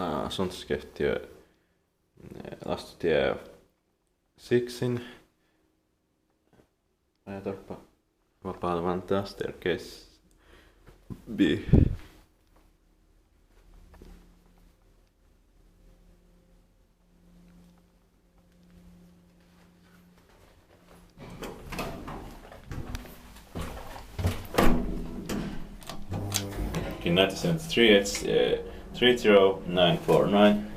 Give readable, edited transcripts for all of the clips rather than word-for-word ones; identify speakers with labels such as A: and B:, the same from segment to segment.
A: asuntoskeittiö Lastutie 6 Rajatorppa vapaalla Vantaa staircase B. In 1973 it's 30949.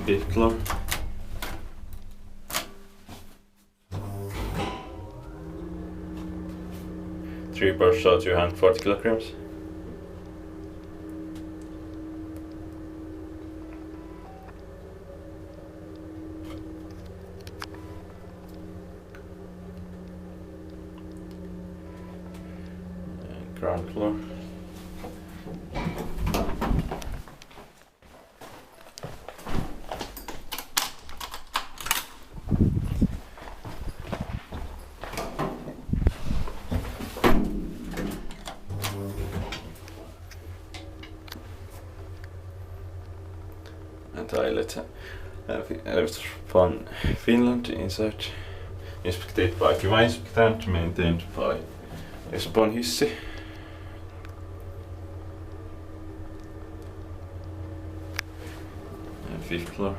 A: Fifth floor. Three per show 240 kilograms. Ground floor. And toilet from Finland inside, inspected by inspectant, maintained by Espoon hissi. And fifth floor.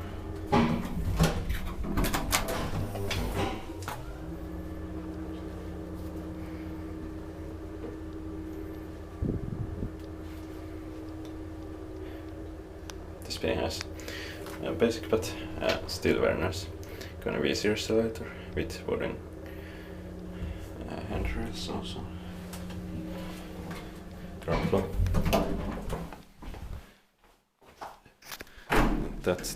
A: This building has basic but still very nice. Kone V0 escalator with wooden handrails also. Ground floor. That's